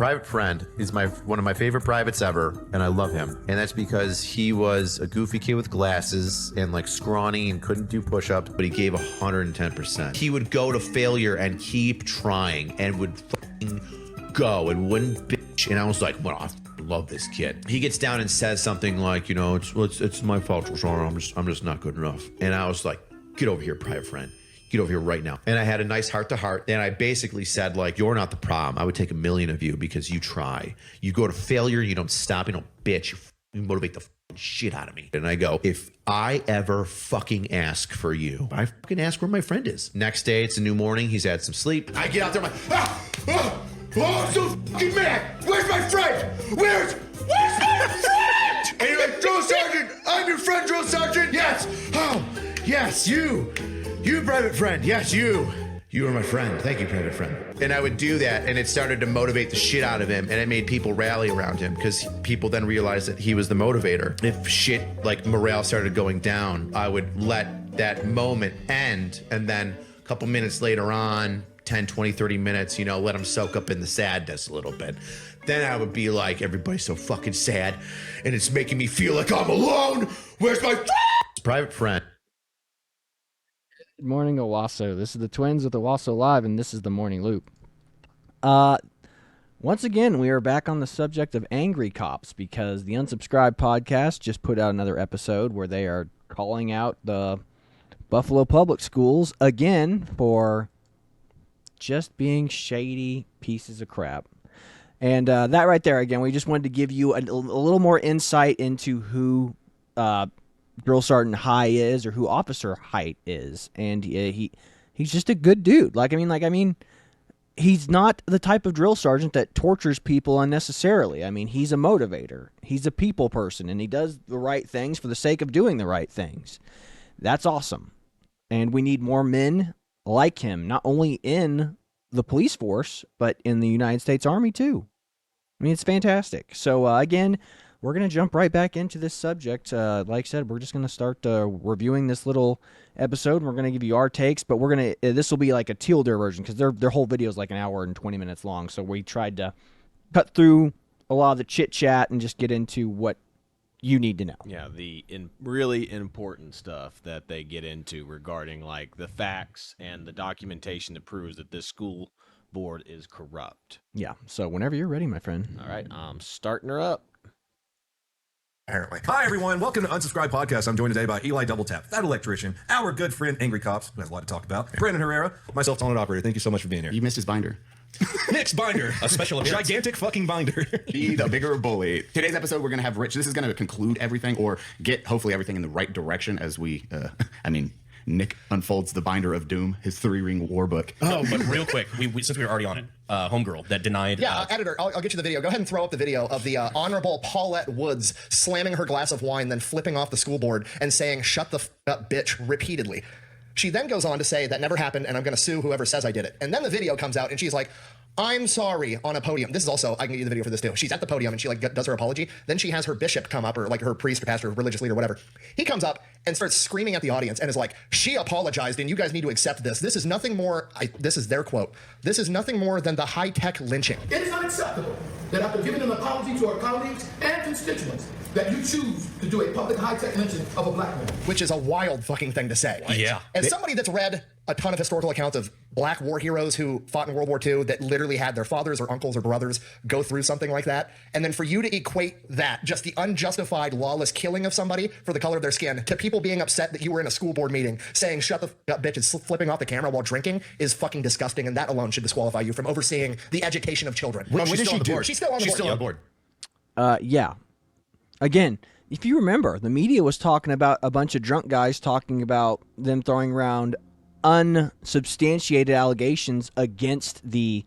Private friend is one of my favorite privates ever, and I love him. And that's because he was a goofy kid with glasses and like scrawny and couldn't do push-ups, but he gave 110%. He would go to failure and keep trying and would fucking go and wouldn't bitch. And I was like, well, I love this kid. He gets down and says something like, you know, it's my fault, sorry, I'm just not good enough. And I was like, get over here, private friend. Get over here right now. And I had a nice heart-to-heart. And I basically said, like, you're not the problem. I would take 1,000,000 of you because you try. You go to failure. You don't stop. You don't bitch. You motivate the shit out of me. And I go, if I ever fucking ask for you, I fucking ask where my friend is. Next day, it's a new morning. He's had some sleep. I get out there. I'm like, I'm so fucking mad. Where's my friend? Where's my friend? And you're like, drill sergeant, I'm your friend, drill sergeant. Yes. Oh, yes, you. You, private friend. Yes, you. You are my friend. Thank you, private friend. And I would do that, and it started to motivate the shit out of him, and it made people rally around him because people then realized that he was the motivator. If shit like morale started going down, I would let that moment end, and then a couple minutes later on, 10, 20, 30 minutes, you know, let him soak up in the sadness a little bit. Then I would be like, everybody's so fucking sad, and it's making me feel like I'm alone. Where's my private friend? Good morning, Owasso. This is the Twins with Owasso Live, and this is the Morning Loop. Once again, we are back on the subject of angry cops because the Unsubscribed podcast just put out another episode where they are calling out the Buffalo Public Schools again for just being shady pieces of crap. And that right there, again, we just wanted to give you a little more insight into who Drill Sergeant High is, or who Officer Height is, and he's just a good dude. I mean, he's not the type of drill sergeant that tortures people unnecessarily. I mean, he's a motivator. He's a people person, and he does the right things for the sake of doing the right things. That's awesome, and we need more men like him, not only in the police force, but in the United States Army too. I mean, it's fantastic. So again, we're going to jump right back into this subject. Like I said, we're just going to start reviewing this little episode, and we're going to give you our takes, but we're going to, this will be like a teal deer version because their whole video is like an hour and 20 minutes long. So we tried to cut through a lot of the chit chat and just get into what you need to know. Yeah, the really important stuff that they get into regarding like the facts and the documentation that proves that this school board is corrupt. Yeah. So whenever you're ready, my friend. All right, I'm starting her up. Apparently. Hi, everyone. Welcome to Unsubscribed Podcast. I'm joined today by Eli Double Tap, that electrician, our good friend Angry Cops, who has a lot to talk about, Brandon Herrera, myself, talented operator. Thank you so much for being here. You missed his binder. Nick's binder, a special gigantic fucking binder. Be the bigger bully. Today's episode, we're going to have Rich. This is going to conclude everything or get hopefully everything in the right direction as we, Nick unfolds the binder of doom, his 3-ring war book. No, but real quick, since we were already on it, homegirl that denied. Yeah, editor, I'll get you the video. Go ahead and throw up the video of the Honorable Paulette Woods slamming her glass of wine, then flipping off the school board and saying, "Shut the f up, bitch," repeatedly. She then goes on to say, "That never happened, and I'm going to sue whoever says I did it." And then the video comes out, and she's like, "I'm sorry," on a podium. This is also, I can get you the video for this too. She's at the podium and she does her apology. Then she has her bishop come up, or like her priest or pastor, or religious leader, whatever. He comes up and starts screaming at the audience and is like, "She apologized and you guys need to accept this. This is nothing more," this is their quote, "This is nothing more than the high-tech lynching." It is unacceptable that after giving an apology to our colleagues and constituents, that you choose to do a public high-tech lynching of a black woman. Which is a wild fucking thing to say. Yeah. As somebody that's read a ton of historical accounts of black war heroes who fought in World War II that literally had their fathers or uncles or brothers go through something like that, and then for you to equate that, just the unjustified, lawless killing of somebody for the color of their skin, to people being upset that you were in a school board meeting saying, "Shut the f up, bitch," and flipping off the camera while drinking is fucking disgusting, and that alone should disqualify you from overseeing the education of children. What did she do? She's still on the board. She's still on board. Yeah. Again, if you remember, the media was talking about a bunch of drunk guys talking about them throwing around unsubstantiated allegations against the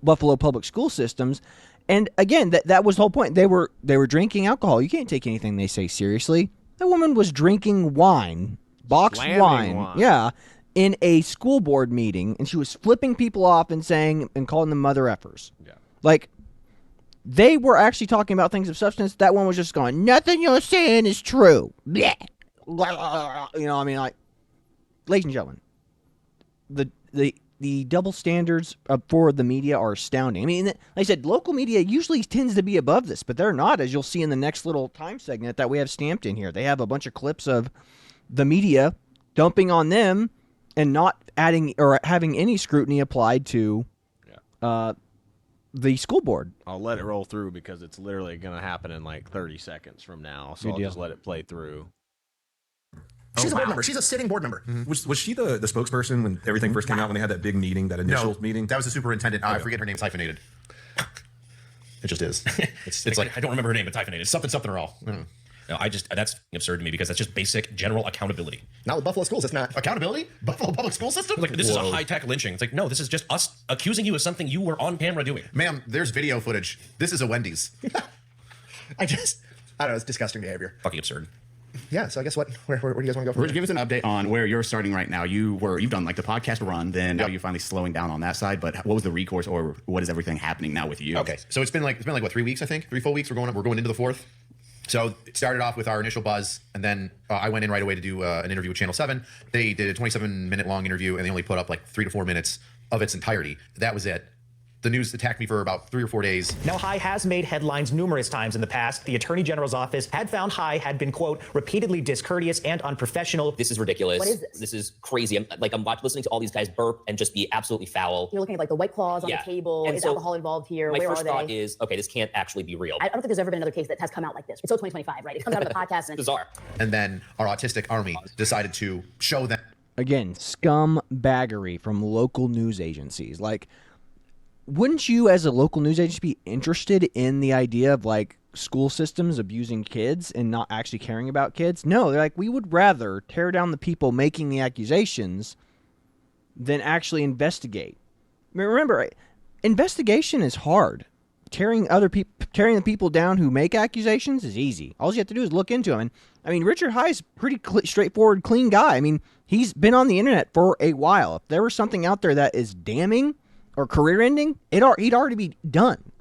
Buffalo public school systems. And again, that was the whole point. They were drinking alcohol. You can't take anything they say seriously. That woman was drinking wine, boxed wine. Yeah, in a school board meeting, and she was flipping people off and saying and calling them mother effers. Yeah. Like, they were actually talking about things of substance. That one was just going, "Nothing you're saying is true." Blech. You know, I mean, like, ladies and gentlemen, the the double standards for the media are astounding. I mean, like I said, local media usually tends to be above this, but they're not, as you'll see in the next little time segment that we have stamped in here. They have a bunch of clips of the media dumping on them and not adding or having any scrutiny applied to the school board. I'll let it roll through because it's literally going to happen in like 30 seconds from now. So Good I'll deal. just let it play through. She's a board member. She's a sitting board member. Was she the spokesperson when everything first came out, when they had that big meeting, that initial meeting? That was the superintendent. I forget her name's hyphenated. It just is. It's like I don't remember her name. It's hyphenated. It's something or all. No, that's absurd to me because that's just basic general accountability. Not with Buffalo schools. It's not. Accountability? Buffalo public school system? Like this is a high-tech lynching. It's like, no, this is just us accusing you of something you were on camera doing. Ma'am, there's video footage. This is a Wendy's. I don't know. It's disgusting behavior. Fucking absurd. Yeah. So I guess where do you guys want to go from Rich, here? give us an update on where you're starting right now. You've done like the podcast run, then now you're finally slowing down on that side. But what was the recourse, or what is everything happening now with you? Okay, so it's been like what, 3 weeks? I think 3 full weeks. We're going into the fourth. So it started off with our initial buzz, and then I went in right away to do an interview with Channel 7. They did a 27-minute long interview, and they only put up like 3 to 4 minutes of its entirety. That was it. The news attacked me for about 3 or 4 days. Now, High has made headlines numerous times in the past. The Attorney General's office had found High had been, quote, repeatedly discourteous and unprofessional. This is ridiculous. What is this? This is crazy. I'm listening to all these guys burp and just be absolutely foul. You're looking at like the White Claws on Yeah. the table. And Is so alcohol involved here? My Where first are they? thought is, okay, this can't actually be real. I don't think there's ever been another case that has come out like this. It's so 2025, right? It comes out of the podcast and Bizarre. And then our autistic army decided to show them. Again, scumbaggery from local news agencies. Like, wouldn't you, as a local news agency, be interested in the idea of like school systems abusing kids and not actually caring about kids? No, they're like, we would rather tear down the people making the accusations than actually investigate. I mean, remember, investigation is hard. Tearing the people down who make accusations is easy. All you have to do is look into them. And I mean, Richard High is a pretty straightforward, clean guy. I mean, he's been on the internet for a while. If there was something out there that is damning or career-ending, he'd already be done.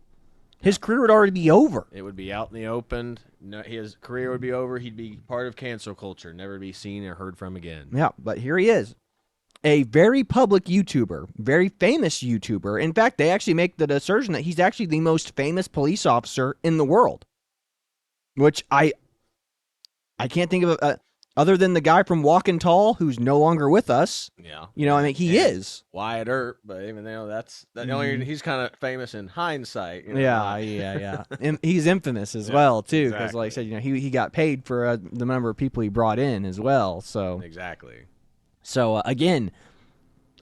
His career would already be over. It would be out in the open. No, his career would be over. He'd be part of cancel culture, never be seen or heard from again. Yeah, but here he is. A very public YouTuber, very famous YouTuber. In fact, they actually make the assertion that he's actually the most famous police officer in the world. Which I can't think of other than the guy from Walking Tall, who's no longer with us. Yeah. You know, I mean, he is. Wyatt Earp, but even though he's kind of famous in hindsight. You know, Yeah. He's infamous as well, too, because exactly. like I said, you know, he got paid for the number of people he brought in as well. So Exactly. Again,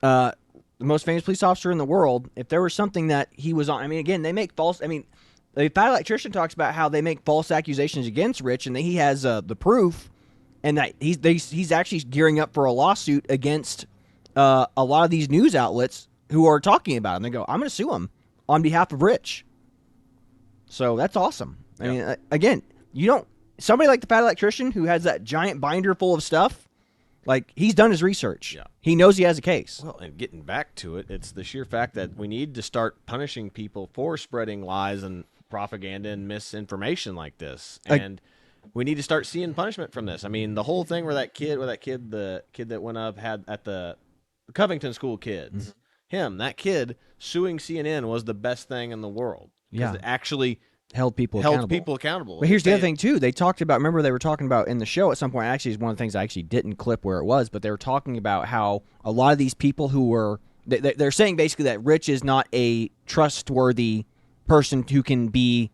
the most famous police officer in the world, if there was something that he was on, I mean, again, they make false, I mean, the Fat Electrician talks about how they make false accusations against Rich and that he has the proof and that he's actually gearing up for a lawsuit against a lot of these news outlets who are talking about him. They go, I'm going to sue him on behalf of Rich. So that's awesome. I mean, again, somebody like the Fat Electrician who has that giant binder full of stuff, like, he's done his research. Yeah. He knows he has a case. Well, and getting back to it, it's the sheer fact that we need to start punishing people for spreading lies and propaganda and misinformation like this. And we need to start seeing punishment from this. I mean, the whole thing where the kid that went up had at the Covington school kids, that kid suing CNN was the best thing in the world. Yeah. It actually held people accountable. But here's the other thing, too. They talked about, remember they were talking about in the show at some point, actually, is one of the things I actually didn't clip where it was, but they were talking about how a lot of these people who were, they're saying basically that Rich is not a trustworthy person who can be,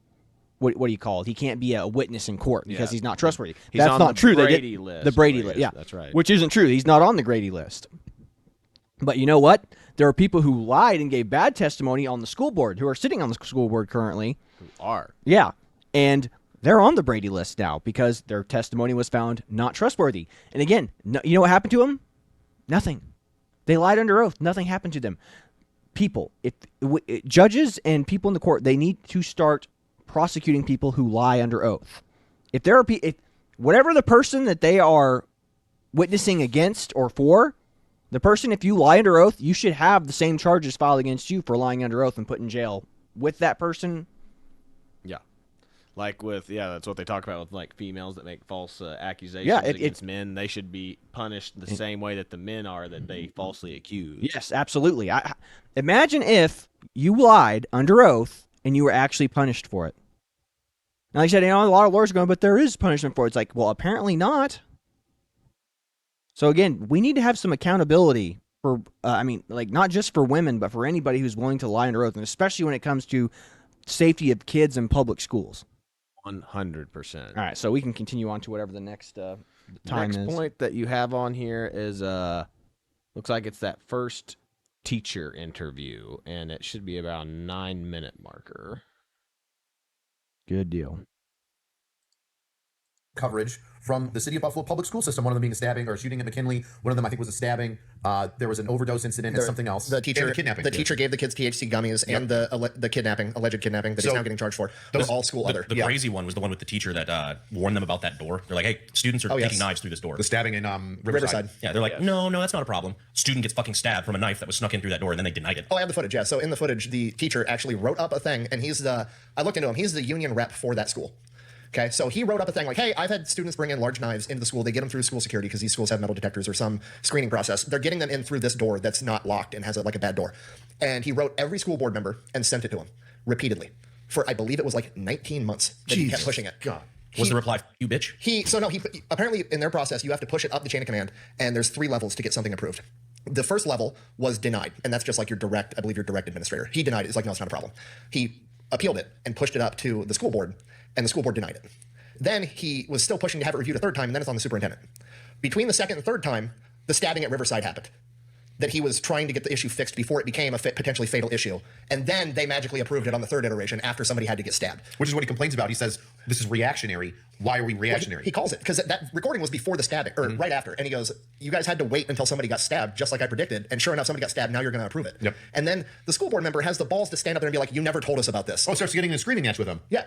what do you call it? He can't be a witness in court because he's not trustworthy. He's That's on not the true. Brady list. The Brady list, yeah. That's right. Which isn't true. He's not on the Grady list. But you know what? There are people who lied and gave bad testimony on the school board who are sitting on the school board currently. Who are. Yeah. And they're on the Brady list now because their testimony was found not trustworthy. And again, you know what happened to them? Nothing. They lied under oath. Nothing happened to them. People, judges and people in the court, they need to start prosecuting people who lie under oath. If whatever the person that they are witnessing against or for, the person, if you lie under oath, you should have the same charges filed against you for lying under oath and put in jail with that person. Yeah. Like that's what they talk about with like females that make false accusations Yeah, against men. They should be punished the same way that the men are that they falsely accuse. Yes, absolutely. Imagine if you lied under oath and you were actually punished for it. Now, like I said, a lot of lawyers are going, but there is punishment for it. It's like, well, apparently not. So again, we need to have some accountability for, not just for women, but for anybody who's willing to lie under oath, and especially when it comes to safety of kids in public schools. 100%. All right, so we can continue on to whatever the next time is. Next point that you have on here is looks like it's that first teacher interview, and it should be about a 9-minute marker. Good deal. Coverage from the city of Buffalo public school system. One of them being a stabbing or a shooting at McKinley. One of them, I think, was a stabbing. There was an overdose incident and something else. The teacher, and the kidnapping. The teacher gave the kids THC gummies and the alleged kidnapping that he's now getting charged for. Those are all school other. The crazy one was the one with the teacher that warned them about that door. They're like, hey, students are taking knives through this door. The stabbing in Riverside. Yeah, they're like, no, that's not a problem. Student gets fucking stabbed from a knife that was snuck in through that door, and then they denied it. Oh, I have the footage, yeah. So in the footage, the teacher actually wrote up a thing, and I looked into him. He's the union rep for that school. Okay, so he wrote up a thing like, hey, I've had students bring in large knives into the school. They get them through school security because these schools have metal detectors or some screening process. They're getting them in through this door that's not locked and has a bad door. And he wrote every school board member and sent it to him repeatedly for, I believe it was like 19 months that he kept pushing it. God. Was the reply, you bitch? He apparently in their process, you have to push it up the chain of command, and there's 3 levels to get something approved. The first level was denied, and that's just like your direct administrator. He denied it. It's like, no, it's not a problem. He appealed it and pushed it up to the school board, and the school board denied it. Then he was still pushing to have it reviewed a 3rd time, and then it's on the superintendent. Between the 2nd and 3rd time, the stabbing at Riverside happened. That he was trying to get the issue fixed before it became a potentially fatal issue. And then they magically approved it on the 3rd iteration after somebody had to get stabbed. Which is what he complains about. He says, this is reactionary. Why are we reactionary? Well, he calls it, because that recording was before the stabbing, or right after. And he goes, you guys had to wait until somebody got stabbed, just like I predicted. And sure enough, somebody got stabbed. Now you're going to approve it. Yep. And then the school board member has the balls to stand up there and be like, you never told us about this. Oh, starts getting in a screaming match with him. Yeah.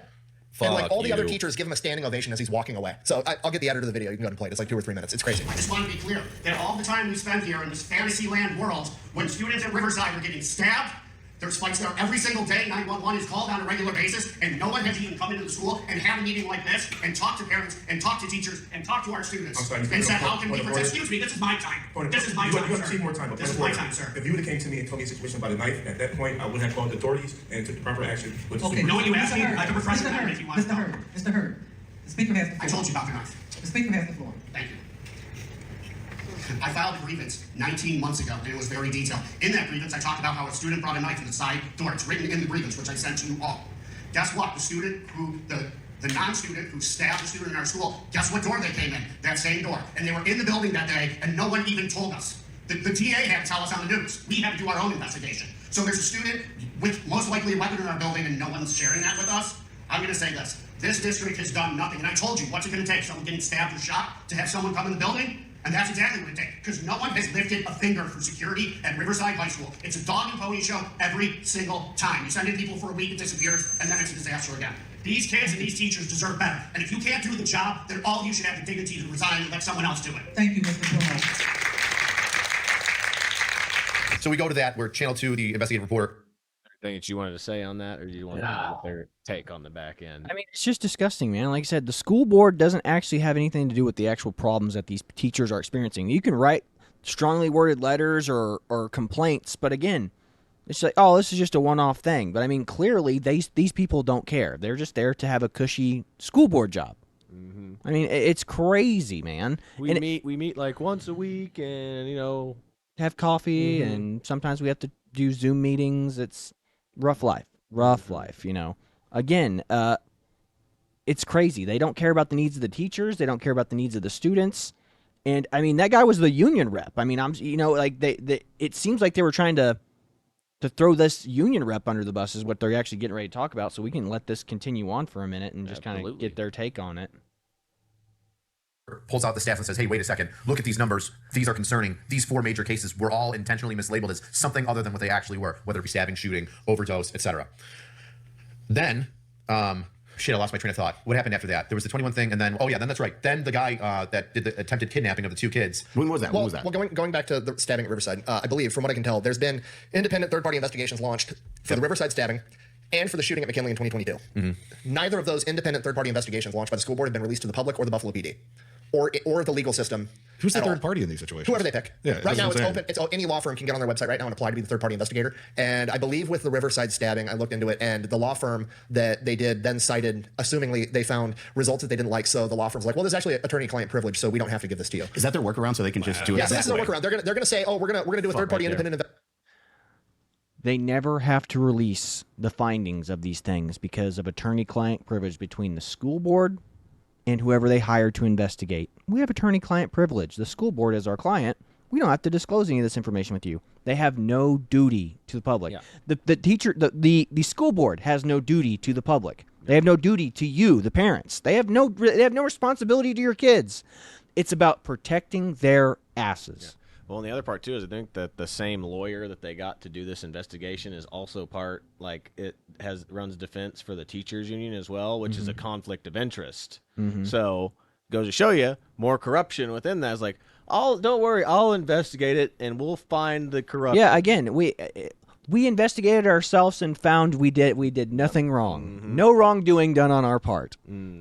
And like all the other you. teachers give him a standing ovation as he's walking away. So I'll get the editor of the video. You can go ahead and play it. It's like 2 or 3 minutes. It's crazy. I just want to be clear that all the time we spend here in this fantasy land world, when students at Riverside are getting stabbed, there's fights there every single day. 911 is called on a regular basis, and no one has even come into the school and had a meeting like this and talked to parents and talked to teachers and talked to our students and said, how can we protect? Excuse me, this is my time. This is my time, You have 2 more time. This is my time, sir. If you would have came to me and told me a situation about a knife, at that point, I would have called the authorities and took the proper action. With Okay, no, you asked me. I can refresh your memory if you want to know. Mr. Hurd, the speaker has the floor. I told you about the knife. The speaker has the floor. Thank you. I filed a grievance 19 months ago, and it was very detailed. In that grievance, I talked about how a student brought a knife in the side door. It's written in the grievance, which I sent to you all. Guess what? The student the non-student who stabbed a student in our school, guess what door they came in? That same door. And they were in the building that day, and no one even told us. The TA had to tell us on the news. We had to do our own investigation. So there's a student with most likely a weapon in our building, and no one's sharing that with us. I'm going to say this. This district has done nothing. And I told you, what's it going to take? Someone getting stabbed or shot to have someone come in the building? And that's exactly what it takes, because no one has lifted a finger for security at Riverside High School. It's a dog and pony show every single time. You send in people for a week, it disappears, and then it's a disaster again. These kids and these teachers deserve better. And if you can't do the job, then all of you should have the dignity to resign and let someone else do it. Thank you, Mr. Plummer. So we go to that where Channel 2, the investigative reporter, Anything that you wanted to say on that, or do you want to get their take on the back end? I mean, it's just disgusting, man. Like I said, the school board doesn't actually have anything to do with the actual problems that these teachers are experiencing. You can write strongly worded letters or complaints, but again, it's like, oh, this is just a one-off thing. But I mean, clearly, these people don't care. They're just there to have a cushy school board job. Mm-hmm. I mean, it's crazy, man. We meet like once a week, and have coffee, and sometimes we have to do Zoom meetings. It's rough life. Again, it's crazy. They don't care about the needs of the teachers. They don't care about the needs of the students. And I mean, that guy was the union rep. I mean, it seems like they were trying to throw this union rep under the bus is what they're actually getting ready to talk about. So we can let this continue on for a minute and just kind of get their take on it. pulls out the stats and says, hey, wait a second, look at these numbers. These are concerning. These 4 major cases were all intentionally mislabeled as something other than what they actually were, whether it be stabbing, shooting, overdose, etc. Then, shit, I lost my train of thought. What happened after that? There was the 21 thing, and then, oh yeah, then that's right. Then the guy that did the attempted kidnapping of the 2 kids. When was that? Well, going back to the stabbing at Riverside, I believe, from what I can tell, there's been independent third-party investigations launched for the Riverside stabbing and for the shooting at McKinley in 2022. Neither of those independent third-party investigations launched by the school board have been released to the public or the Buffalo PD or the legal system. Who's the at all. third party in these situations? Whoever they pick. Yeah, right that's now what it's I'm open. It's any law firm can get on their website right now and apply to be the third party investigator. And I believe with the Riverside stabbing, I looked into it, and the law firm that they did then cited, assumingly they found results that they didn't like. So the law firm's like, well, there's actually attorney-client privilege, so we don't have to give this to you. Is that their workaround so they can just do it? Yes, that this is their way? workaround. They're gonna say, oh, we're gonna do a third party independent. They never have to release the findings of these things because of attorney-client privilege between the school board and whoever they hire to investigate. We have attorney-client privilege. The school board is our client. We don't have to disclose any of this information with you. They have no duty to the public. Yeah. The school board has no duty to the public. They have no duty to you, the parents. They have no responsibility to your kids. It's about protecting their asses. Well, and the other part too is I think that the same lawyer that they got to do this investigation is also part, like it runs defense for the teachers union as well, which is a conflict of interest. So goes to show you more corruption within that. It's like, don't worry, I'll investigate it and we'll find the corruption. Yeah, again, we investigated ourselves and found we did nothing wrong. No wrongdoing done on our part.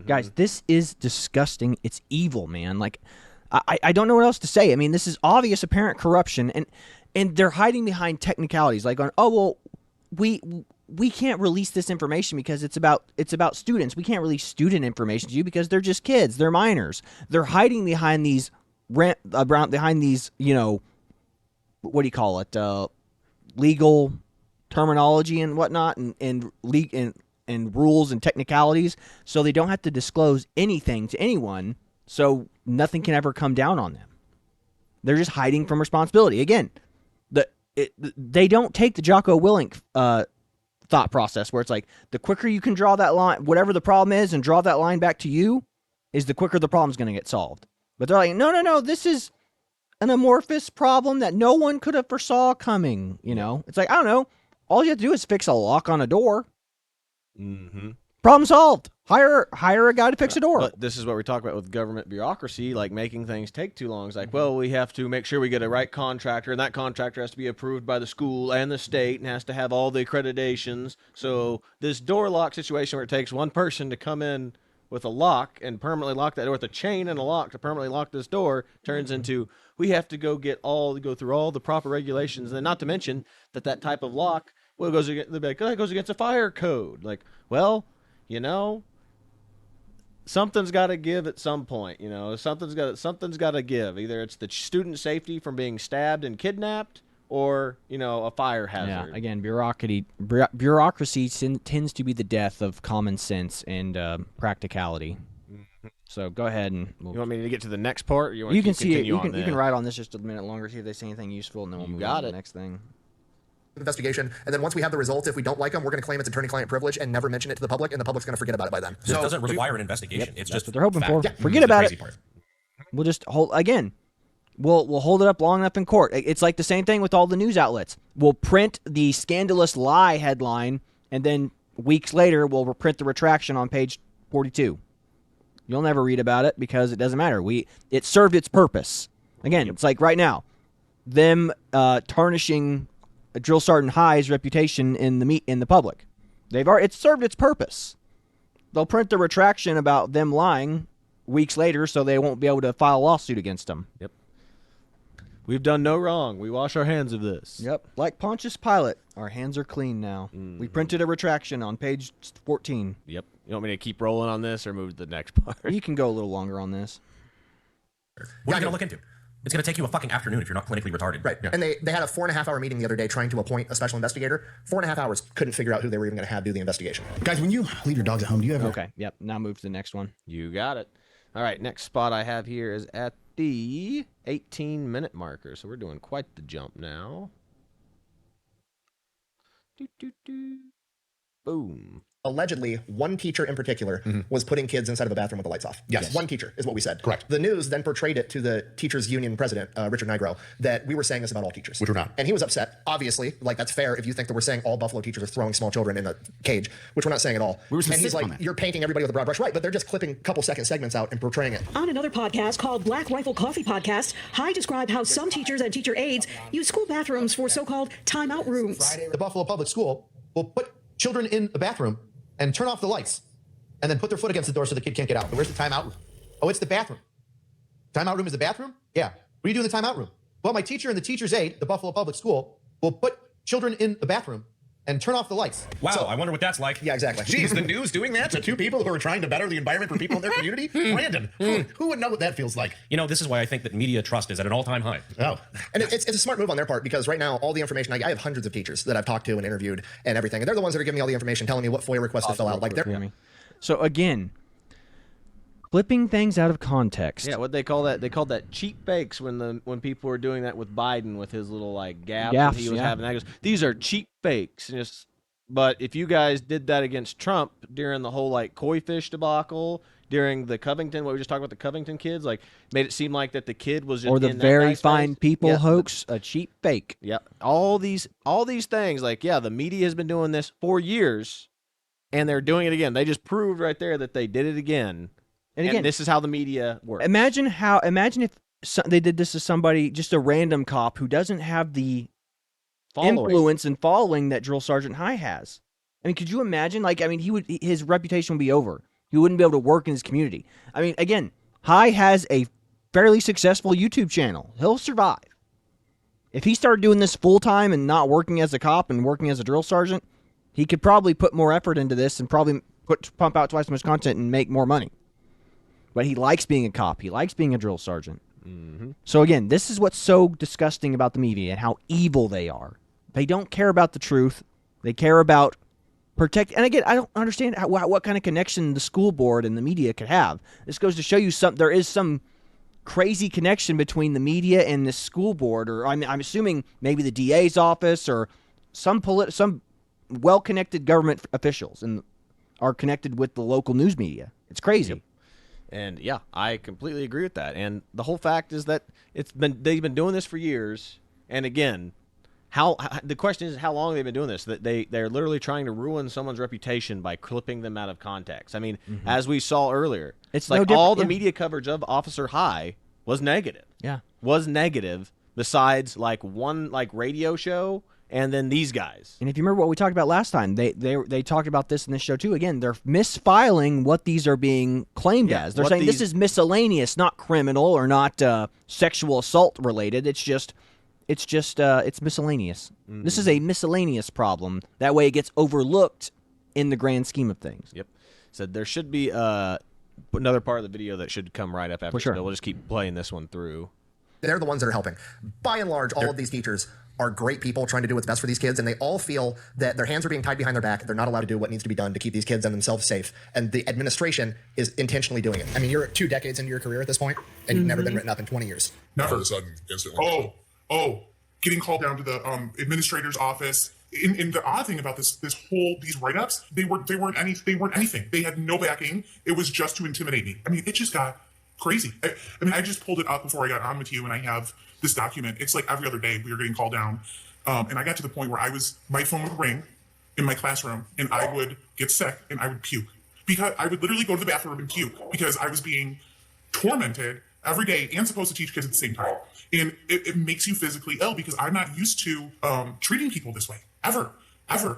Guys, this is disgusting. It's evil, man. Like I don't know what else to say. I mean, this is obvious apparent corruption, and they're hiding behind technicalities, like going, oh well, we can't release this information because it's about students. We can't release student information to you because they're just kids. They're minors. They're hiding behind these behind these, what do you call it? Legal terminology and whatnot, and rules and technicalities, so they don't have to disclose anything to anyone. So nothing can ever come down on them. They're just hiding from responsibility. Again, they don't take the Jocko Willink thought process where it's like the quicker you can draw that line, whatever the problem is, and draw that line back to you, is the quicker the problem's going to get solved. But they're like, no, this is an amorphous problem that no one could have foresaw coming. It's like, I don't know. All you have to do is fix a lock on a door. Problem solved. Hire a guy to fix a door. But this is what we talk about with government bureaucracy, like making things take too long. It's like, well, we have to make sure we get a right contractor, and that contractor has to be approved by the school and the state and has to have all the accreditations. So this door lock situation where it takes one person to come in with a lock and permanently lock that door, with a chain and a lock to permanently lock this door, turns into we have to go through all the proper regulations. And then not to mention that type of lock, well, that goes against a fire code. Like, well, something's got to give at some point. Something's got to give. Either it's the student safety from being stabbed and kidnapped, or a fire hazard. Yeah. Again, bureaucracy tends to be the death of common sense and practicality. So go ahead and you want me to get to the next part? Or you can see it. You can ride on this just a minute longer, see if they say anything useful, and then we'll move on to the next thing. Investigation, and then once we have the results, if we don't like them, we're going to claim it's attorney-client privilege and never mention it to the public, and the public's going to forget about it by then. This doesn't require an investigation. It's That's just what they're hoping fact. for. Forget about it. Part. We'll just hold again. We'll hold it up long enough in court. It's like the same thing with all the news outlets. We'll print the scandalous lie headline, and then weeks later we'll print the retraction on page 42. You'll never read about it because it doesn't matter. It served its purpose. Again, it's like right now, them tarnishing Drill Sergeant High's reputation in the public. It's served its purpose. They'll print the retraction about them lying weeks later, so they won't be able to file a lawsuit against them. Yep. We've done no wrong. We wash our hands of this. Yep. Like Pontius Pilate, our hands are clean now. We printed a retraction on page 14. Yep. You want me to keep rolling on this or move to the next part? You can go a little longer on this. What are you going to look into? It's going to take you a fucking afternoon if you're not clinically retarded. Right. Yeah. And they had a 4.5-hour meeting the other day trying to appoint a special investigator. 4.5 hours, couldn't figure out who they were even going to have do the investigation. Guys, when you leave your dogs at home, do you ever... Okay, yep. Now move to the next one. You got it. All right, next spot I have here is at the 18-minute marker. So we're doing quite the jump now. Boom. Allegedly, one teacher in particular was putting kids inside of a bathroom with the lights off. Yes. One teacher is what we said. Correct. The news then portrayed it to the teachers union president, Richard Nigro, that we were saying this about all teachers. Which we're not. And he was upset. Obviously, like that's fair if you think that we're saying all Buffalo teachers are throwing small children in a cage, which we're not saying at all. We were and he's specific like, on that. you're painting everybody with a broad brush. Right, but they're just clipping couple-second segments out and portraying it. On another podcast called Black Rifle Coffee Podcast, High described how some teachers and teacher aides use school bathrooms for so-called timeout rooms. The Buffalo Public School will put children in a bathroom and turn off the lights and then put their foot against the door so the kid can't get out. Where's the timeout room? Oh, it's the bathroom. Timeout room is the bathroom? Yeah. What do you do in the timeout room? Well, my teacher and the teacher's aide, the Buffalo Public School, will put children in the bathroom and turn off the lights. Wow, So- I wonder what that's like. Yeah, exactly. Geez, the news doing that to two people who are trying to better the environment for people in their community? Brandon, who would know what that feels like? You know, this is why I think that media trust is at an all-time high. Oh. And it's a smart move on their part because right now, all the information, I have hundreds of teachers that I've talked to and interviewed and everything. And they're the ones that are giving me all the information, telling me what FOIA requests to fill out. Like they're, So again, clipping things out of context. Yeah, what they call that? They called that cheap fakes when people were doing that with Biden with his little like gaps that he Gaffes, was yeah. having. That goes, these are cheap fakes. And just, but if you guys did that against Trump during the whole like koi fish debacle, during the Covington, what we just talked about the Covington kids, like made it seem like that the kid was just Or the in that very guy's fine face. people Yeah, hoax, a cheap fake. Yeah, all these things, like the media has been doing this for years, and they're doing it again. They just proved right there that they did it again. And again, this is how the media works. Imagine if they did this to somebody, just a random cop who doesn't have the influence and following that Drill Sergeant High has. I mean, could you imagine? Like, I mean, his reputation would be over. He wouldn't be able to work in his community. I mean, again, High has a fairly successful YouTube channel. He'll survive. If he started doing this full time and not working as a cop and working as a drill sergeant, he could probably put more effort into this and probably pump out twice as much content and make more money. But he likes being a cop. He likes being a drill sergeant. Mm-hmm. So again, this is what's so disgusting about the media and how evil they are. They don't care about the truth. They care about protect. And again, I don't understand what kind of connection the school board and the media could have. This goes to show you there is some crazy connection between the media and the school board, or I'm assuming maybe the DA's office or some well-connected government officials and are connected with the local news media. It's crazy. Yep. And yeah, I completely agree with that. And the whole fact is that they've been doing this for years. And again, the question is how long they've been doing this. That they're literally trying to ruin someone's reputation by clipping them out of context. I mean, as we saw earlier, it's like no all the yeah. media coverage of Officer High was negative. Yeah, was negative. Besides like one like radio show. And then these guys. And if you remember what we talked about last time, they talked about this in this show too. Again, they're misfiling what these are being claimed as. They're saying this is miscellaneous, not criminal or not sexual assault related. It's miscellaneous. Mm-hmm. This is a miscellaneous problem. That way it gets overlooked in the grand scheme of things. Yep. So there should be another part of the video that should come right up after. Sure. So we'll just keep playing this one through. They're the ones that are helping. By and large, all of these teachers are great people trying to do what's best for these kids, and they all feel that their hands are being tied behind their back. They're not allowed to do what needs to be done to keep these kids and themselves safe, and the administration is intentionally doing it. I mean, you're 2 decades into your career at this point, and you've never been written up in 20 years. Never. All of a sudden, instantly. Getting called down to the administrator's office. And the odd thing about these write-ups, they weren't anything. They had no backing. It was just to intimidate me. I mean, it just got crazy. I mean, I just pulled it up before I got on with you, and I have this document. It's like every other day we were getting called down, and I got to the point where my phone would ring in my classroom, and I would get sick and I would puke because I would literally go to the bathroom and puke because I was being tormented every day and supposed to teach kids at the same time. And it makes you physically ill because I'm not used to treating people this way ever.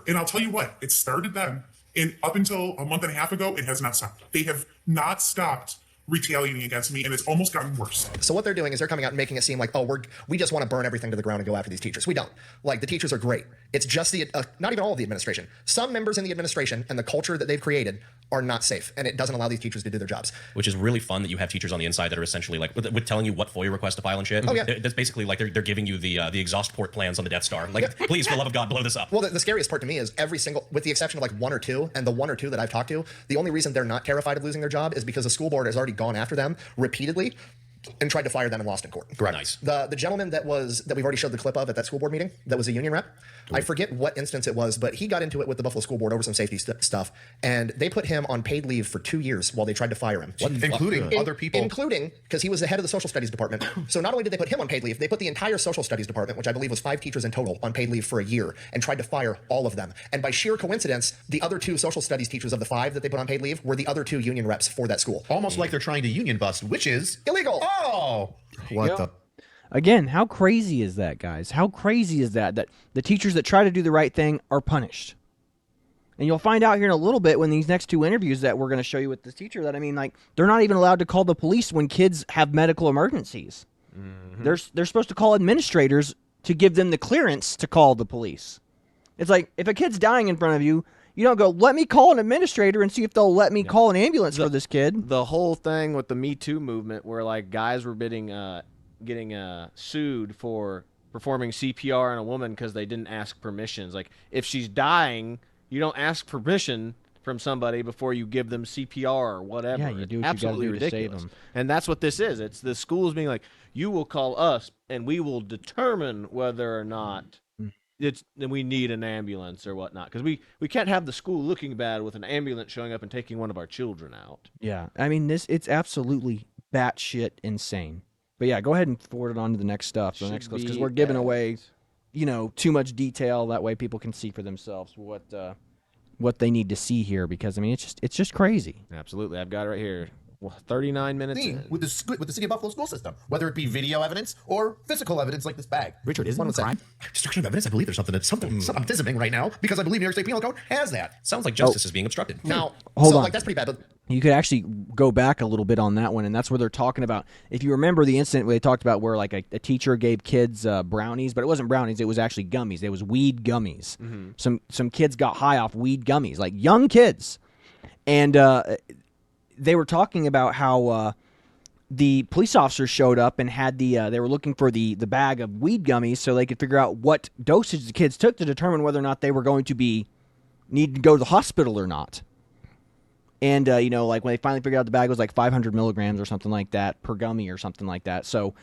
And I'll tell you what, it started then, and up until a month and a half ago, it has not stopped. They have not stopped retaliating against me, and it's almost gotten worse. So what they're doing is they're coming out and making it seem like, we just want to burn everything to the ground and go after these teachers. We don't. Like, the teachers are great. It's just not even all of the administration. Some members in the administration and the culture that they've created are not safe, and it doesn't allow these teachers to do their jobs. Which is really fun that you have teachers on the inside that are essentially like with telling you what FOIA request to file and shit. Oh, yeah. That's basically like they're giving you the exhaust port plans on the Death Star. Like, please, for the love of God, blow this up. Well, the scariest part to me is every single, with the exception of like 1 or 2, and the 1 or 2 that I've talked to, the only reason they're not terrified of losing their job is because the school board has already gone after them repeatedly and tried to fire them and lost in court. Correct. Nice. The gentleman that we've already showed the clip of at that school board meeting, that was a union rep. I forget what instance it was, but he got into it with the Buffalo School Board over some safety stuff, and they put him on paid leave for 2 years while they tried to fire him. Including other people? Including, because he was the head of the social studies department. So not only did they put him on paid leave, they put the entire social studies department, which I believe was 5 teachers in total, on paid leave for a year, and tried to fire all of them. And by sheer coincidence, the other 2 social studies teachers of the 5 that they put on paid leave were the other 2 union reps for that school. Almost like they're trying to union bust, which is illegal. Oh, what the? Again, how crazy is that, guys? How crazy is that the teachers that try to do the right thing are punished? And you'll find out here in a little bit when these next two interviews that we're going to show you with this teacher that, I mean, like, they're not even allowed to call the police when kids have medical emergencies. They're supposed to call administrators to give them the clearance to call the police. It's like, if a kid's dying in front of you, you don't go, let me call an administrator and see if they'll let me call an ambulance for this kid. The whole thing with the Me Too movement where, like, guys were getting sued for performing CPR on a woman because they didn't ask permissions. Like, if she's dying, you don't ask permission from somebody before you give them CPR or whatever. Yeah, you do what Absolutely you got to do to ridiculous. save them. And that's what this is. It's the schools being like, you will call us and we will determine whether or not we need an ambulance or whatnot. Because we can't have the school looking bad with an ambulance showing up and taking one of our children out. Yeah, I mean, it's absolutely batshit insane. But yeah, go ahead and forward it on to the next stuff, the next clips, because we're giving away, too much detail. That way, people can see for themselves what they need to see here. Because I mean, it's just crazy. Absolutely, I've got it right here. 39 minutes in. with the City of Buffalo school system, whether it be video evidence or physical evidence like this bag. Richard, isn't it a crime? Destruction of evidence. I believe there's something. I'm anticipating right now because I believe New York State Penal Code has that. Sounds like justice is being obstructed. Now, Hold so on. like that's pretty bad. But You could actually go back a little bit on that one, and that's where they're talking about. If you remember the incident where they talked about where like a teacher gave kids brownies, but it wasn't brownies; it was actually gummies. It was weed gummies. Some kids got high off weed gummies, like young kids, and they were talking about how the police officers showed up and had they were looking for the bag of weed gummies so they could figure out what dosage the kids took to determine whether or not they were going to need to go to the hospital or not. And, like when they finally figured out the bag was like 500 milligrams or something like that per gummy or something like that. So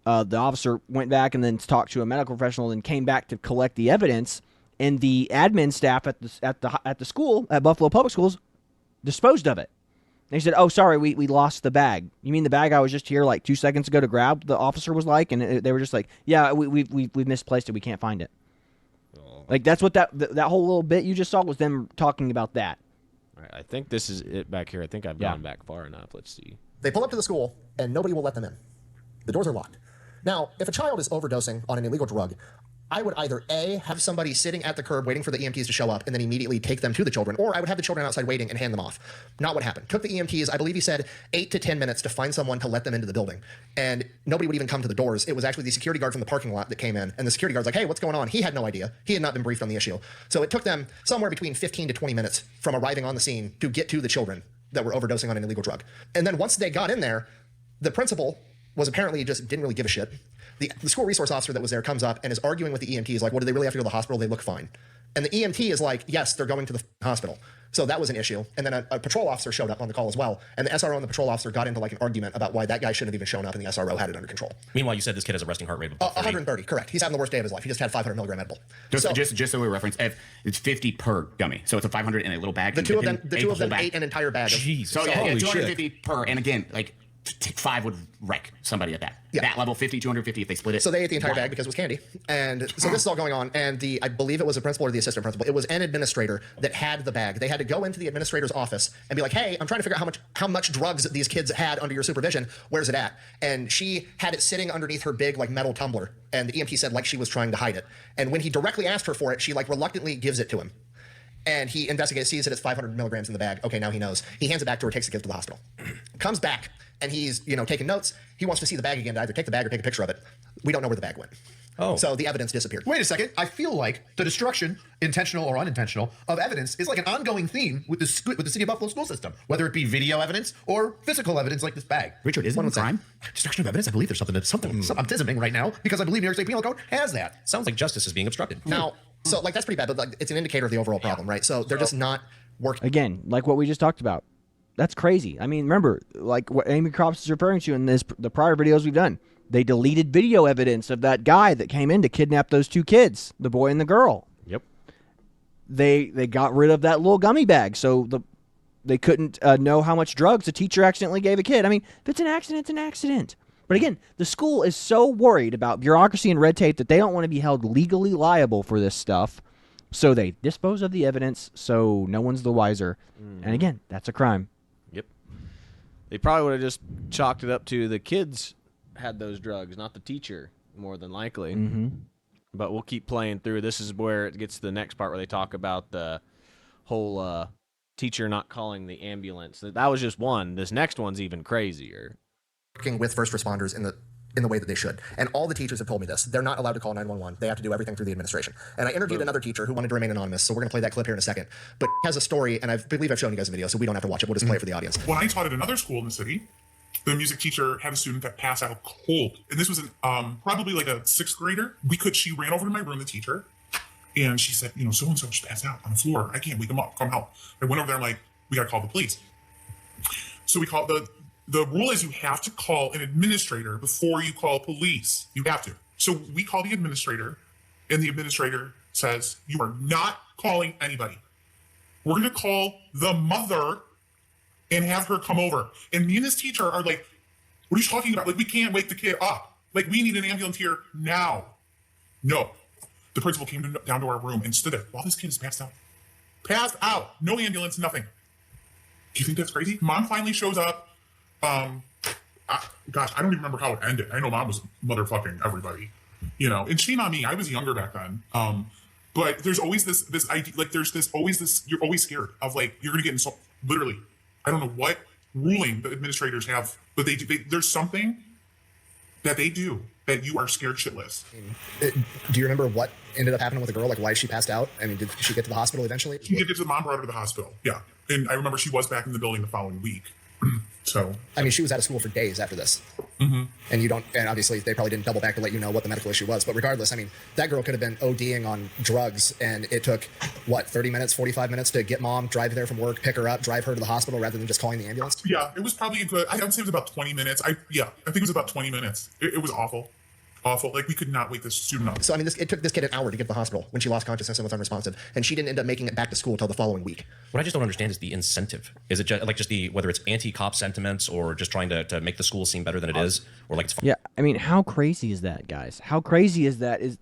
the officer went back and then talked to a medical professional and came back to collect the evidence. And the admin staff at the school, at Buffalo Public Schools, disposed of it. They said, "Oh, sorry, we lost the bag." You mean the bag I was just here like 2 seconds ago to grab? The officer was like, and they were just like, "Yeah, we've misplaced it. We can't find it." Like that's what that whole little bit you just saw was them talking about that. Right, I think this is it back here. I think I've gone back far enough. Let's see. they pull up to the school and nobody will let them in. The doors are locked. Now, if a child is overdosing on an illegal drug, I would either A, have somebody sitting at the curb waiting for the EMTs to show up and then immediately take them to the children, or I would have the children outside waiting and hand them off. Not what happened. Took the EMTs, I believe he said 8 to 10 minutes to find someone to let them into the building. And nobody would even come to the doors. It was actually the security guard from the parking lot that came in, and the security guard's like, hey, what's going on? He had no idea. He had not been briefed on the issue. So it took them somewhere between 15 to 20 minutes from arriving on the scene to get to the children that were overdosing on an illegal drug. And then once they got in there, the principal was apparently just didn't really give a shit. The school resource officer that was there comes up and is arguing with the EMTs, like, what, do they really have to go to the hospital? They look fine. And the EMT is like, yes, they're going to the hospital. So that was an issue. And then a patrol officer showed up on the call as well. And the SRO and the patrol officer got into like an argument about why that guy shouldn't have even shown up and the SRO had it under control. Meanwhile, you said this kid has a resting heart rate of 130, correct. He's having the worst day of his life. He just had 500 milligram edible. Just so we reference, it's 50 per gummy. So it's a 500 in a little bag. The two of them ate an entire bag. Jeez. So yeah, 250 per. And again, like, 5 would wreck somebody at that. Yeah. That level, 50, 250 if they split it. So they ate the entire bag because it was candy. And so this is all going on. And I believe it was the principal or the assistant principal. It was an administrator that had the bag. They had to go into the administrator's office and be like, hey, I'm trying to figure out how much drugs these kids had under your supervision. Where's it at? And she had it sitting underneath her big like metal tumbler. And the EMT said like she was trying to hide it. And when he directly asked her for it, she like reluctantly gives it to him. And he investigates, sees that it's 500 milligrams in the bag. Okay, now he knows. He hands it back to her, takes the kid to the hospital. Comes back, and he's taking notes. He wants to see the bag again to either take the bag or take a picture of it. We don't know where the bag went. Oh. So the evidence disappeared. Wait a second. I feel like the destruction, intentional or unintentional, of evidence is like an ongoing theme with the City of Buffalo school system, whether it be video evidence or physical evidence like this bag. Richard, isn't it a crime? Destruction of evidence? I believe there's something I'm anticipating right now because I believe New York State Penal Code has that. Sounds like justice is being obstructed. Now, so like that's pretty bad, but like, it's an indicator of the overall problem, right? So they're just not working. Again, like what we just talked about. That's crazy. I mean, remember, like what Amy Crops is referring to in the prior videos we've done. They deleted video evidence of that guy that came in to kidnap those two kids, the boy and the girl. Yep. They got rid of that little gummy bag, so they couldn't know how much drugs the teacher accidentally gave a kid. I mean, if it's an accident, it's an accident. But again, the school is so worried about bureaucracy and red tape that they don't want to be held legally liable for this stuff. So they dispose of the evidence so no one's the wiser. And again, that's a crime. Yep. They probably would have just chalked it up to the kids had those drugs, not the teacher, more than likely. Mm-hmm. But we'll keep playing through. This is where it gets to the next part where they talk about the whole teacher not calling the ambulance. That was just one. This next one's even crazier. Working with first responders in the way that they should. And all the teachers have told me this. They're not allowed to call 911. They have to do everything through the administration. And I interviewed another teacher who wanted to remain anonymous, so we're going to play that clip here in a second. But has a story, and I believe I've shown you guys a video, so we don't have to watch it. We'll just play it for the audience. When I taught at another school in the city, the music teacher had a student that passed out cold. And this was probably like a 6th grader. She ran over to my room, the teacher, and she said, so-and-so just passed out on the floor. I can't wake him up. Come help. I went over there. I'm like, we got to call the police. So we called the rule is you have to call an administrator before you call police. You have to. So we call the administrator, and the administrator says, you are not calling anybody. We're going to call the mother and have her come over. And me and this teacher are like, what are you talking about? Like, we can't wake the kid up. Like, we need an ambulance here now. No. The principal came down to our room and stood there while this kid is passed out. Passed out. No ambulance, nothing. Do you think that's crazy? Mom finally shows up. I don't even remember how it ended. I know Mom was motherfucking everybody, and shame on me. I was younger back then. But there's always this idea, like you're always scared of like, you're going to get literally, I don't know what ruling the administrators have, but there's something that they do that you are scared shitless. Do you remember what ended up happening with the girl? Like, why she passed out? I mean, did she get to the hospital eventually? She did get to the mom brought her to the hospital. Yeah. And I remember she was back in the building the following week. So, I mean, she was out of school for days after this. Mm-hmm. And obviously they probably didn't double back to let you know what the medical issue was. But regardless, I mean, that girl could have been ODing on drugs, and it took, 30 minutes, 45 minutes to get mom, drive there from work, pick her up, drive her to the hospital rather than just calling the ambulance? Yeah, it was probably I would say it was about 20 minutes. I think it was about 20 minutes. It was awful. Awful. Like, we could not wake this student up. So, I mean, it took this kid an hour to get to the hospital when she lost consciousness and was unresponsive, and she didn't end up making it back to school until the following week. What I just don't understand is the incentive. Is it just whether it's anti-cop sentiments or just trying to make the school seem better than it is, or like it's fun? Yeah, I mean, how crazy is that, guys? How crazy is that? Is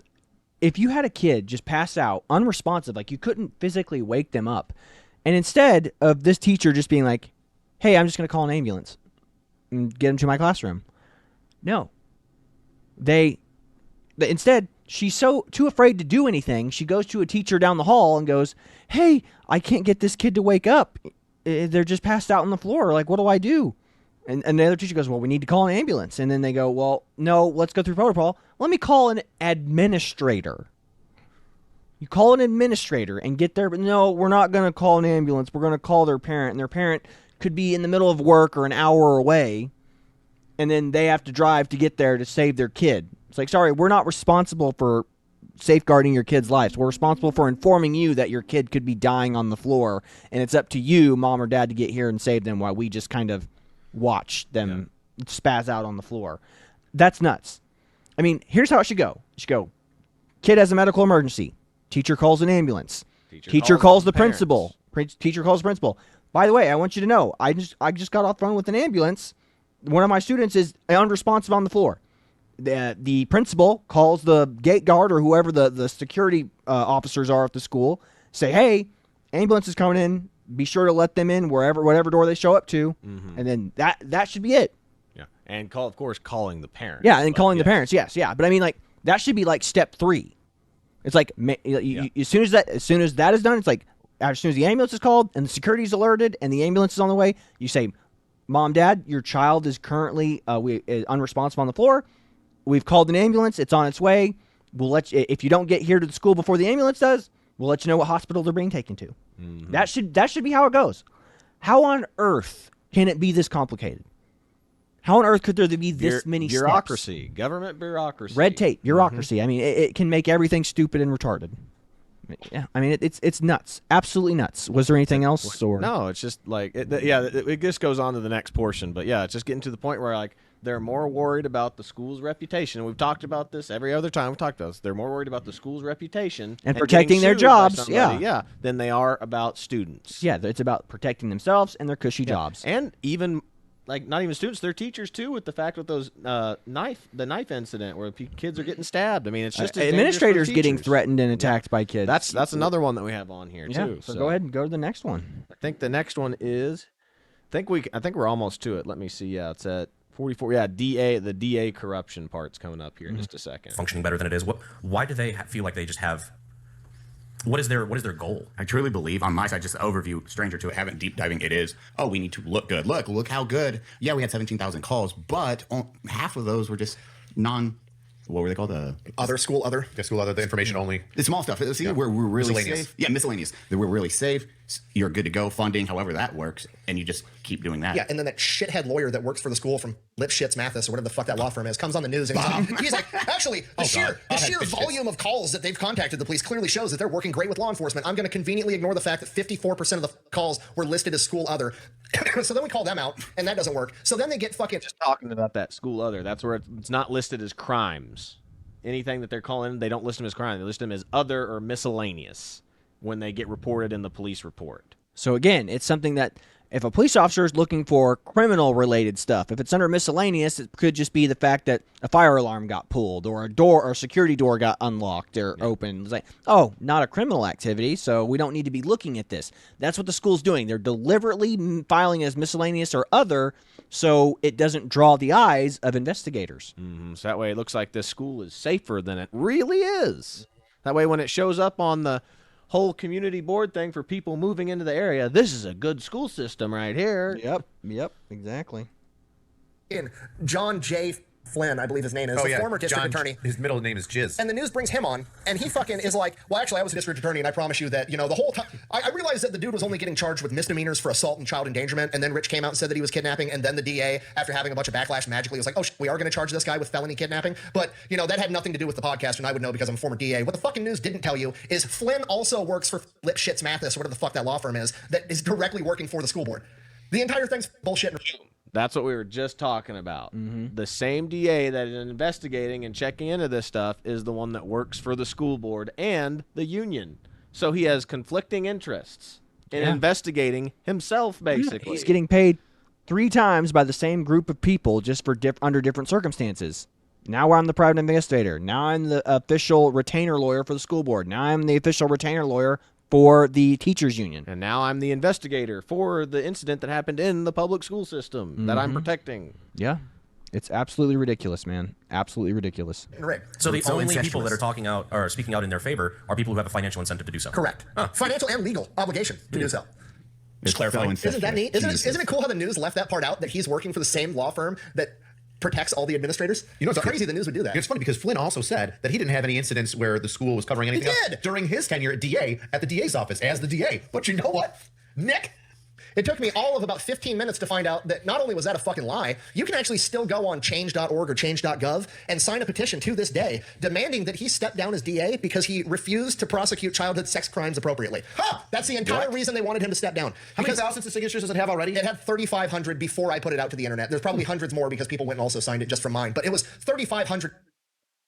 if you had a kid just pass out, unresponsive, like you couldn't physically wake them up, and instead of this teacher just being like, hey, I'm just going to call an ambulance and get them to my classroom. No. Instead, she's too afraid to do anything. She goes to a teacher down the hall and goes, hey, I can't get this kid to wake up. They're just passed out on the floor. Like, what do I do? And the other teacher goes, well, we need to call an ambulance. And then they go, well, no, let's go through protocol. Let me call an administrator. You call an administrator and get there, but no, we're not going to call an ambulance. We're going to call their parent, and their parent could be in the middle of work or an hour away, and then they have to drive to get there to save their kid. It's like, sorry, we're not responsible for safeguarding your kid's lives. We're responsible for informing you that your kid could be dying on the floor, and it's up to you, mom or dad, to get here and save them while we just kind of watch them spaz out on the floor. That's nuts. I mean, here's how it should go. It should go, kid has a medical emergency. Teacher calls an ambulance. Teacher calls the principal. Teacher calls the principal. By the way, I want you to know, I just got off the phone with an ambulance. One of my students is unresponsive on the floor. The principal calls the gate guard or whoever the security officers are at the school. Say, hey, ambulance is coming in. Be sure to let them in whatever door they show up to. Mm-hmm. And then that should be it. Yeah, and of course, calling the parents. Yeah, and calling the parents. Yes, yeah. But I mean, like, that should be like step 3. It's like as soon as that is done, it's like as soon as the ambulance is called and the security is alerted and the ambulance is on the way, you say, Mom, Dad, your child is currently unresponsive on the floor. We've called an ambulance. It's on its way. We'll let you, if you don't get here to the school before the ambulance does, we'll let you know what hospital they're being taken to. Mm-hmm. That should be how it goes. How on earth can it be this complicated? How on earth could there be this many bureaucracy, steps? Government bureaucracy, red tape, bureaucracy. Mm-hmm. I mean, it can make everything stupid and retarded. Yeah, I mean, it's nuts, absolutely nuts. Was there anything else? Or no, it's just like it just goes on to the next portion. But yeah, it's just getting to the point where like they're more worried about the school's reputation. We've talked about this every other time we've talked about this. They're more worried about the school's reputation and protecting their jobs, than they are about students. Yeah, it's about protecting themselves and their cushy jobs. And even like not even students, they're teachers too. With the fact with those the knife incident where kids are getting stabbed. I mean, it's just administrators getting threatened and attacked by kids. That's another one that we have on here too. So go ahead and go to the next one. I think the next one is. I think we're almost to it. Let me see. Yeah, it's at 44. Yeah, the DA corruption part's coming up here in just a second. Functioning better than it is. Why do they feel like they just have What is their goal? I truly believe on my side, just overview, stranger to it, haven't deep diving. It is, oh, we need to look good. Look how good. Yeah, we had 17,000 calls, but half of those were just what were they called? The information only. The small stuff. See, we're really Miscellaneous. safe. Yeah, miscellaneous. We're really safe. You're good to go. Funding, however that works, and you just keep doing that. Yeah, and then that shithead lawyer that works for the school from Lipschitz Mathis or whatever the fuck that law firm is comes on the news and he's like, actually, the sheer volume of calls that they've contacted the police clearly shows that they're working great with law enforcement. I'm going to conveniently ignore the fact that 54% of the calls were listed as school other. So then we call them out, and that doesn't work. So then they get fucking just talking about that school other. That's where it's not listed as crimes. Anything that they're calling, they don't list them as crime. They list them as other or miscellaneous when they get reported in the police report. So again, it's something that if a police officer is looking for criminal-related stuff, if it's under miscellaneous, it could just be the fact that a fire alarm got pulled or a door or a security door got unlocked or opened. It's like, oh, not a criminal activity, so we don't need to be looking at this. That's what the school's doing. They're deliberately filing as miscellaneous or other so it doesn't draw the eyes of investigators. So that way it looks like this school is safer than it really is. That way when it shows up on the whole community board thing for people moving into the area, this is a good school system right here. Yep, exactly. in John J. Flynn, I believe his name is, the former district attorney. His middle name is Jizz. And the news brings him on, and he fucking is like, well, actually, I was a district attorney, and I promise you that, the whole time, I realized that the dude was only getting charged with misdemeanors for assault and child endangerment, and then Rich came out and said that he was kidnapping, and then the DA, after having a bunch of backlash, magically was like, oh, we are going to charge this guy with felony kidnapping. But, that had nothing to do with the podcast, and I would know because I'm a former DA. What the fucking news didn't tell you is Flynn also works for Lipschitz Mathis, or whatever the fuck that law firm is, that is directly working for the school board. The entire thing's bullshit. That's what we were just talking about. The same DA that is investigating and checking into this stuff is the one that works for the school board and the union. So he has conflicting interests in investigating himself, basically. He's getting paid 3 times by the same group of people just for under different circumstances. Now I'm the private investigator. Now I'm the official retainer lawyer for the school board. Now I'm the official retainer lawyer for the teachers union. And now I'm the investigator for the incident that happened in the public school system that I'm protecting. Yeah. It's absolutely ridiculous, man. Absolutely ridiculous. So the only people that are talking out or speaking out in their favor are people who have a financial incentive to do so. Correct. Financial and legal obligation to do so. Just clarifying. Isn't that neat? Isn't it cool how the news left that part out, that he's working for the same law firm that protects all the administrators? It's crazy the news would do that. It's funny because Flynn also said that he didn't have any incidents where the school was covering anything else during his tenure at DA at the DA's office as the DA. But you know what, Nick? It took me all of about 15 minutes to find out that not only was that a fucking lie, you can actually still go on change.org or change.gov and sign a petition to this day demanding that he step down as DA because he refused to prosecute childhood sex crimes appropriately. That's the entire reason they wanted him to step down. How many thousands of signatures does it have already? It had 3,500 before I put it out to the internet. There's probably hundreds more because people went and also signed it just from mine, but it was 3,500.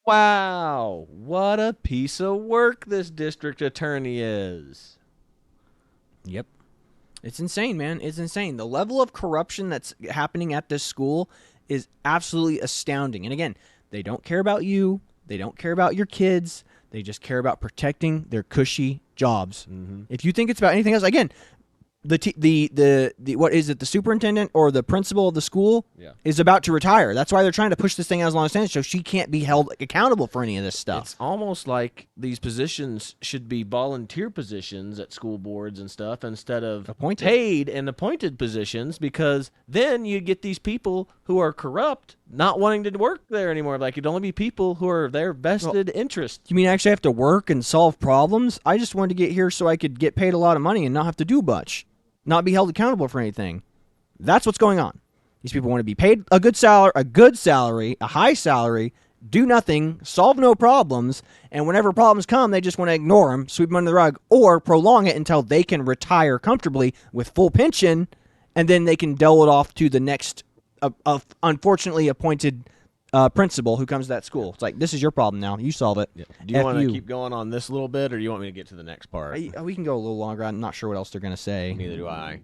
Wow, what a piece of work this district attorney is. Yep. It's insane, man. It's insane. The level of corruption that's happening at this school is absolutely astounding. And again, they don't care about you. They don't care about your kids. They just care about protecting their cushy jobs. If you think it's about anything else, again, the what is it? The superintendent or the principal of the school is about to retire. That's why they're trying to push this thing out as long as it can, so she can't be held accountable for any of this stuff. It's almost like these positions should be volunteer positions at school boards and stuff instead of paid and appointed positions, because then you get these people who are corrupt not wanting to work there anymore. Like, it'd only be people who are their vested interest. You mean I actually have to work and solve problems? I just wanted to get here so I could get paid a lot of money and not have to do much. Not be held accountable for anything. That's what's going on. These people want to be paid a good salary, a high salary, do nothing, solve no problems, and whenever problems come, they just want to ignore them, sweep them under the rug, or prolong it until they can retire comfortably with full pension, and then they can dole it off to the next unfortunately appointed principal who comes to that school. It's like, this is your problem now. You solve it. Do you want to keep going on this a little bit, or do you want me to get to the next part? We can go a little longer. I'm not sure what else they're going to say. Neither do I.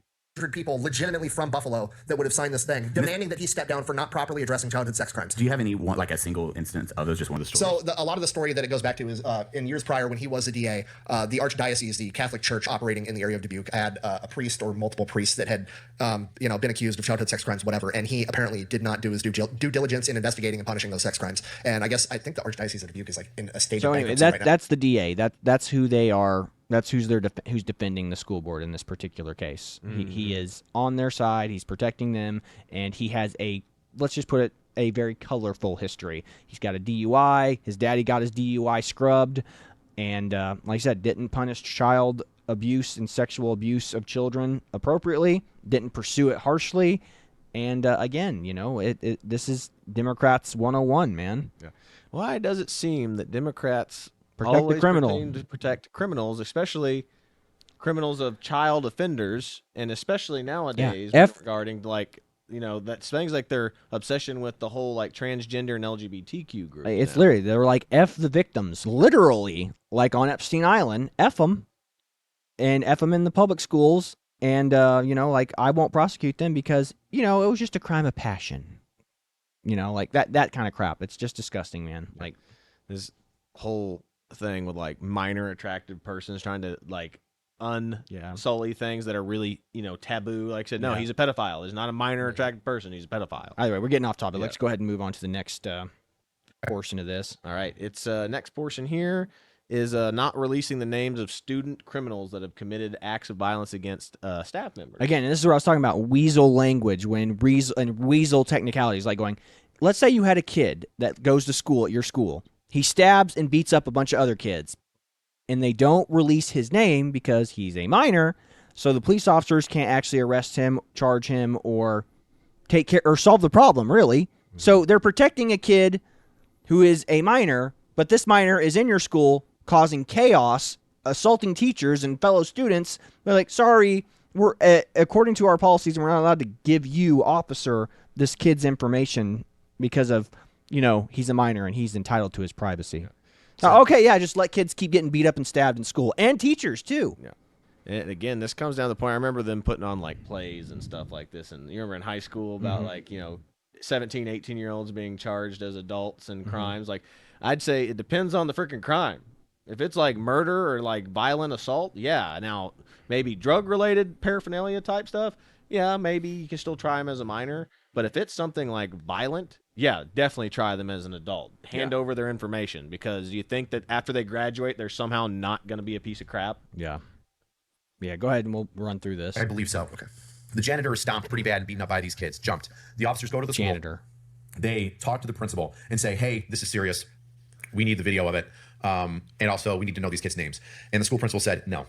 People legitimately from Buffalo that would have signed this thing, demanding that he step down for not properly addressing childhood sex crimes. Do you have any like a single instance of those? Just one of the stories. So a lot of the story that it goes back to is in years prior when he was a DA, the Archdiocese, the Catholic Church operating in the area of Dubuque, had a priest or multiple priests that had been accused of childhood sex crimes, whatever, and he apparently did not do his due diligence in investigating and punishing those sex crimes. And I think the Archdiocese of Dubuque is like in a state of bankruptcy right now. That's the DA. That's who they are That's who's who's defending the school board in this particular case. He is on their side. He's protecting them, and he has let's just put it, a very colorful history. He's got a DUI. His daddy got his DUI scrubbed, and like I said, didn't punish child abuse and sexual abuse of children appropriately. Didn't pursue it harshly, and again, this is Democrats 101, man. Yeah. Why does it seem that Democrats Protect the always criminal. pertain to protect criminals, especially criminals of child offenders, and especially nowadays regarding that things like their obsession with the whole like transgender and LGBTQ group. It's literally, they were like, F the victims, literally, like on Epstein Island, F them, and F them in the public schools, and, like, I won't prosecute them because, it was just a crime of passion. Like that kind of crap. It's just disgusting, man. Like, this whole thing with like minor attractive persons trying to like unsully things that are really taboo. Like I said, no, he's a pedophile. He's not a minor attractive person. He's a pedophile. Either way, we're getting off topic. Let's go ahead and move on to the next portion of this. All right, it's next portion here is not releasing the names of student criminals that have committed acts of violence against staff members. Again, and this is where I was talking about weasel language, weasel technicalities, like going, let's say you had a kid that goes to school at your school. He stabs and beats up a bunch of other kids, and they don't release his name because he's a minor, so the police officers can't actually arrest him, charge him, or take care or solve the problem, really. So they're protecting a kid who is a minor, but this minor is in your school causing chaos, assaulting teachers and fellow students. They're like, sorry, we're according to our policies, we're not allowed to give you, officer, this kid's information because of, he's a minor and he's entitled to his privacy. So, just let kids keep getting beat up and stabbed in school, and teachers too. Yeah. And again, this comes down to the point. I remember them putting on like plays and stuff like this. And you remember in high school about 17, 18-year-olds being charged as adults in crimes. Like, I'd say it depends on the freaking crime. If it's like murder or like violent assault, yeah. Now, maybe drug-related paraphernalia type stuff, yeah, maybe you can still try them as a minor. But if it's something like violent, yeah, definitely try them as an adult. Hand over their information, because you think that after they graduate, they're somehow not going to be a piece of crap. Yeah. Yeah, go ahead and we'll run through this. I believe so. Okay. The janitor is stomped pretty bad and beaten up by these kids. Jumped. The officers go to the janitor. School. They talk to the principal and say, hey, this is serious. We need the video of it. And also, we need to know these kids' names. And the school principal said, no,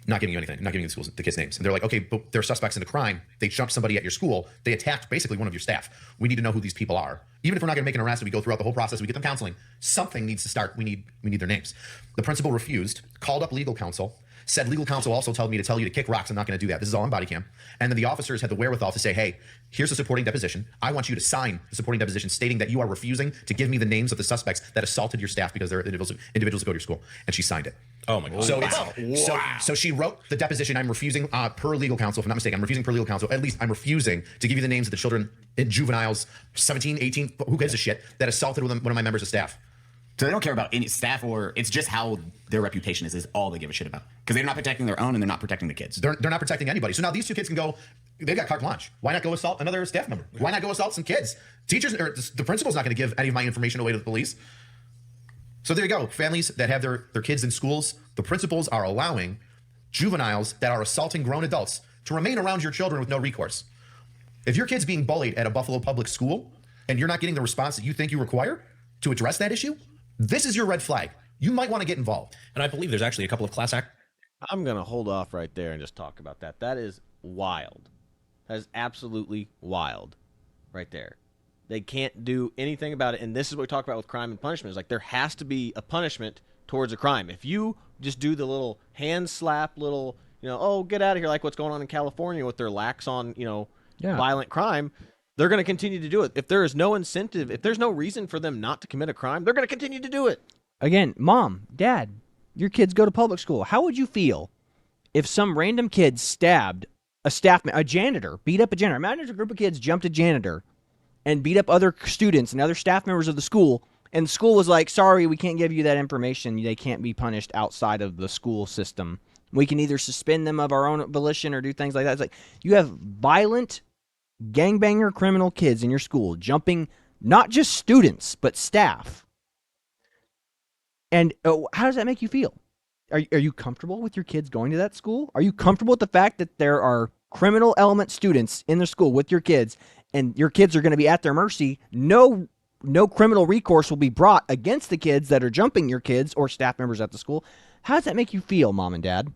not giving you anything. Not giving you the kids' names. And they're like, okay, but they're suspects in a crime. They jumped somebody at your school. They attacked basically one of your staff. We need to know who these people are. Even if we're not going to make an arrest and we go throughout the whole process, we get them counseling. Something needs to start. We need their names. The principal refused, called up legal counsel, said legal counsel also told me to tell you to kick rocks. I'm not going to do that. This is all on body cam. And then the officers had the wherewithal to say, hey, here's a supporting deposition. I want you to sign the supporting deposition stating that you are refusing to give me the names of the suspects that assaulted your staff because they're individuals who go to your school. And she signed it. Oh my God. So so she wrote the deposition. I'm refusing per legal counsel, if I'm not mistaken. I'm refusing per legal counsel. At least I'm refusing to give you the names of the children, juveniles, 17, 18, who gives a shit, that assaulted one of my members of staff. So they don't care about any staff, or it's just how their reputation is all they give a shit about. Because they're not protecting their own and they're not protecting the kids. They're not protecting anybody. So now these two kids can go, they've got carte blanche. Why not go assault another staff member? Why not go assault some kids? Teachers, or the principal's not going to give any of my information away to the police. So there you go. Families that have their kids in schools, the principals are allowing juveniles that are assaulting grown adults to remain around your children with no recourse. If your kid's being bullied at a Buffalo public school and you're not getting the response that you think you require to address that issue, this is your red flag. You might want to get involved. And I believe there's actually a couple of class act. I'm going to hold off right there and just talk about that. That is wild. That is absolutely wild right there. They can't do anything about it. And this is what we talk about with crime and punishment. Is like there has to be a punishment towards a crime. If you just do the little hand slap, little, oh, get out of here, like what's going on in California with their lax on, violent crime, they're going to continue to do it. If there is no incentive, if there's no reason for them not to commit a crime, they're going to continue to do it. Again, mom, dad, your kids go to public school. How would you feel if some random kid stabbed a janitor, beat up a janitor? Imagine if a group of kids jumped a janitor and beat up other students and other staff members of the school, and the school was like, sorry, we can't give you that information. They can't be punished outside of the school system. We can either suspend them of our own volition or do things like that. It's like you have violent gangbanger criminal kids in your school jumping not just students, but staff. And how does that make you feel? Are you comfortable with your kids going to that school? Are you comfortable with the fact that there are criminal element students in their school with your kids, and your kids are going to be at their mercy? No criminal recourse will be brought against the kids that are jumping your kids or staff members at the school. How does that make you feel, Mom and Dad?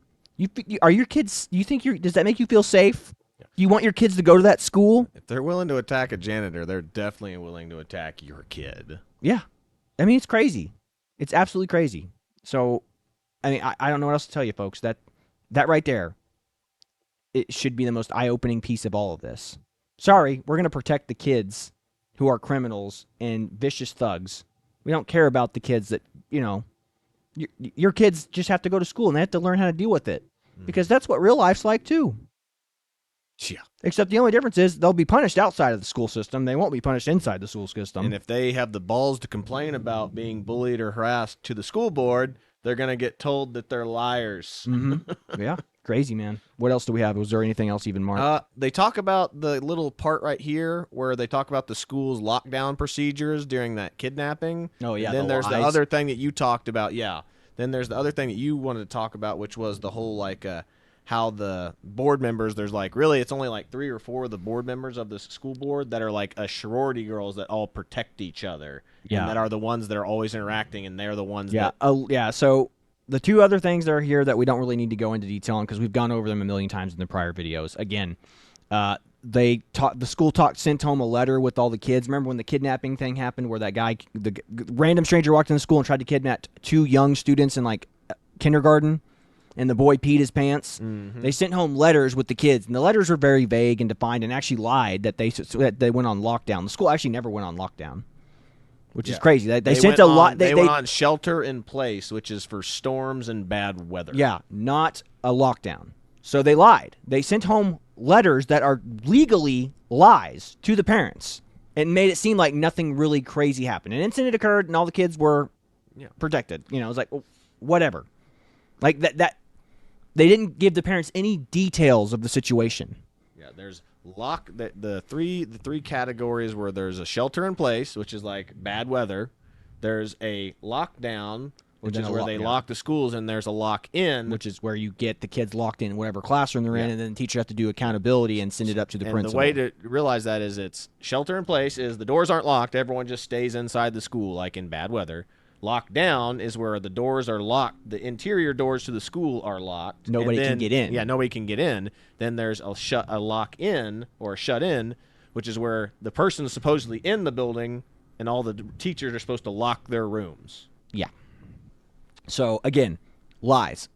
Are your kids? Does that make you feel safe? Do you want your kids to go to that school? If they're willing to attack a janitor, they're definitely willing to attack your kid. Yeah. I mean, it's crazy. It's absolutely crazy. So, I mean, I don't know what else to tell you, folks. That right there, it should be the most eye-opening piece of all of this. Sorry, we're going to protect the kids who are criminals and vicious thugs. We don't care about the kids that, your kids just have to go to school and they have to learn how to deal with it. Because that's what real life's like, too. Yeah. Except the only difference is they'll be punished outside of the school system. They won't be punished inside the school system. And if they have the balls to complain about being bullied or harassed to the school board, they're going to get told that they're liars. Mm-hmm. Yeah. Crazy, man. What else do we have? Was there anything else even, Mark? They talk about the little part right here where they talk about the school's lockdown procedures during that kidnapping. Oh, yeah. And then there's the other thing that you talked about. Yeah. Then there's the other thing that you wanted to talk about, which was the whole, how the board members, there's really it's only 3 or 4 of the board members of the school board that are a sorority girls that all protect each other. Yeah. And that are the ones that are always interacting, and they're the ones yeah. that... Yeah, so the 2 other things that are here that we don't really need to go into detail on because we've gone over them a million times in the prior videos. Again, the school sent home a letter with all the kids. Remember when the kidnapping thing happened where that guy, the random stranger walked in the school and tried to kidnap 2 young students in kindergarten? And the boy peed his pants. Mm-hmm. They sent home letters with the kids, and the letters were very vague and defined, and actually lied that they went on lockdown. The school actually never went on lockdown, which is crazy. They sent a lot. They went on shelter in place, which is for storms and bad weather. Yeah, not a lockdown. So they lied. They sent home letters that are legally lies to the parents, and made it seem like nothing really crazy happened. An incident occurred, and all the kids were protected. It was whatever. That. They didn't give the parents any details of the situation. Yeah, there's the three categories where there's a shelter in place, which is bad weather. There's a lockdown, which is where they lock the schools, and there's a lock-in, which is where you get the kids locked in whatever classroom they're in, and then the teacher has to do accountability and send it up to the principal. The way to realize that is it's shelter in place is the doors aren't locked. Everyone just stays inside the school, like in bad weather. Locked down is where the doors are locked. The interior doors to the school are locked. Nobody can get in. Yeah, nobody can get in. Then there's a lock-in or a shut-in, which is where the person is supposedly in the building and all the teachers are supposed to lock their rooms. Yeah. So, again, lies.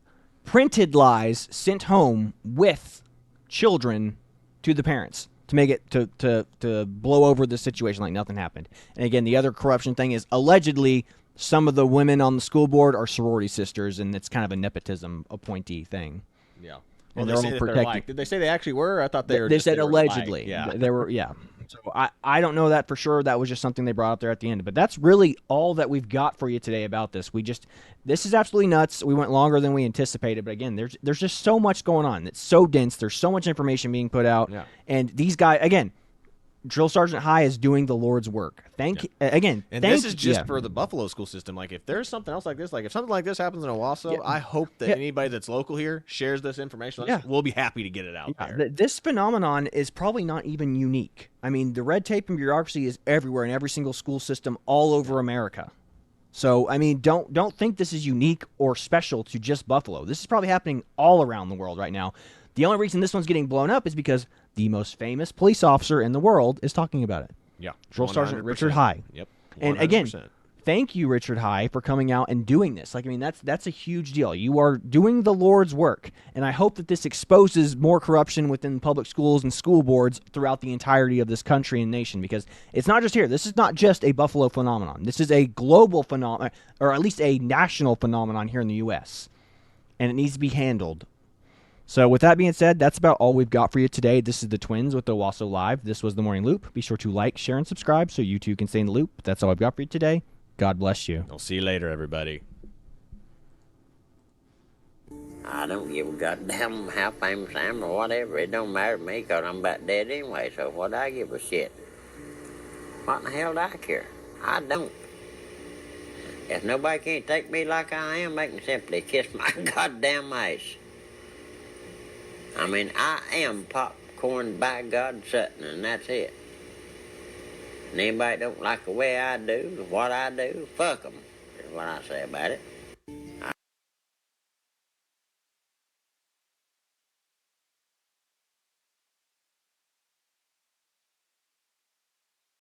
Printed lies sent home with children to the parents to make it to blow over the situation like nothing happened. And again, the other corruption thing is allegedly some of the women on the school board are sorority sisters, and it's kind of a nepotism appointee thing. Yeah. Well, they say that they're did they say they actually were? I thought they were. They said allegedly. Yeah. They were. Yeah. So I don't know that for sure. That was just something they brought up there at the end. But that's really all that we've got for you today about this. This is absolutely nuts. We went longer than we anticipated. But again, there's just so much going on. It's so dense. There's so much information being put out. Yeah. And these guys, again, Drill Sergeant High is doing the Lord's work. This is just for the Buffalo school system. If there's something else like this, if something like this happens in Owasso, I hope that anybody that's local here shares this information with us. We'll be happy to get it out there. This phenomenon is probably not even unique. I mean, the red tape and bureaucracy is everywhere in every single school system all over America. So, I mean, don't think this is unique or special to just Buffalo. This is probably happening all around the world right now. The only reason this one's getting blown up is because the most famous police officer in the world is talking about it. Yeah. Drill Sergeant Richard High. Yep. 100%. And again, thank you, Richard High, for coming out and doing this. That's a huge deal. You are doing the Lord's work. And I hope that this exposes more corruption within public schools and school boards throughout the entirety of this country and nation, because it's not just here. This is not just a Buffalo phenomenon. This is a global phenomenon, or at least a national phenomenon here in the U.S. And it needs to be handled. So with that being said, that's about all we've got for you today. This is the Twins with Owasso Live. This was the Morning Loop. Be sure to like, share, and subscribe so you too can stay in the loop. That's all I've got for you today. God bless you. I'll see you later, everybody. I don't give a goddamn how famous I am or whatever. It don't matter to me because I'm about dead anyway, so what I give a shit? What in the hell do I care? I don't. If nobody can't take me like I am, they can simply kiss my goddamn ass. I mean, I am popcorn by God Sutton, and that's it. And anybody don't like the way I do, what I do, fuck them, is what I say about it.